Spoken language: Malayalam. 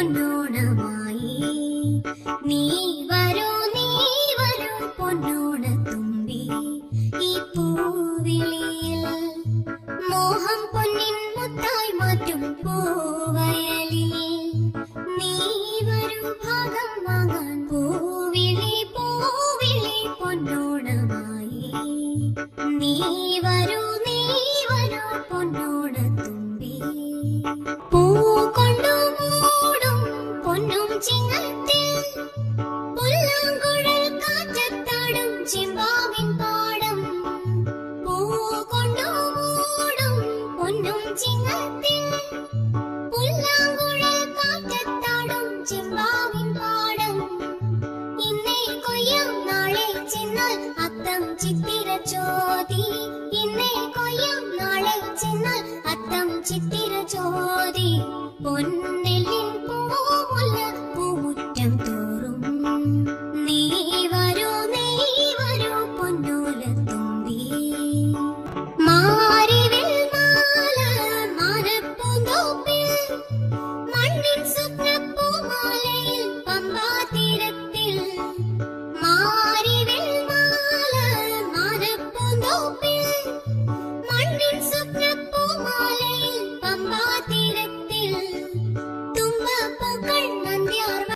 പൊന്നോണമായി നീ വരൂ പൊന്നോണത്തുമ്പി ഈ പൂവിളിയിൽ മോഹം പൊന്നിൻ മുത്തായി മാറ്റും പൂവയലിൽ നീ വരൂ ഭാഗം വാങ്ങാൻ പൂവിളി പൊന്നോണമായി നീ വരൂ പൊന്നോണത്തുമ്പി പൂ കൊണ്ടു മൂടും പൊന്നും ചിങ്ങത്തിൽ പുല്ലാങ്കുഴൽ കാറ്റത്താടും ചിമ്പാവിൻ പാടം പൂ കൊണ്ടു മൂടും പൊന്നും ചിങ്ങത്തിൽ പുല്ലാങ്കുഴൽ കാറ്റത്താടും ചിമ്പാവിൻ പാടം ഇന്നേ കൊയ്യാം നാളെ ചെന്നാൽ അത്തം ചിത്തിര ചോതി ഇന്നേ കൊയ്യാം നാളെ ചെന്നാൽ അത്തം ചിത്തിര ചോതി പൊന്നെല്ലിൻ പൂമുല്ല പൂമുറ്റം തോറും നീ വരൂ പൊന്നോലത്തുമ്പി മാരിവിൽ മാല മാനപ്പൂന്തോപ്പിൽ മണ്ണിൻ സ്വപ്നപ്പൂമാലയിൽ പമ്പാതീരത്തിൽ മാരിവിൽ മാല മാനപ്പൂന്തോപ്പിൽ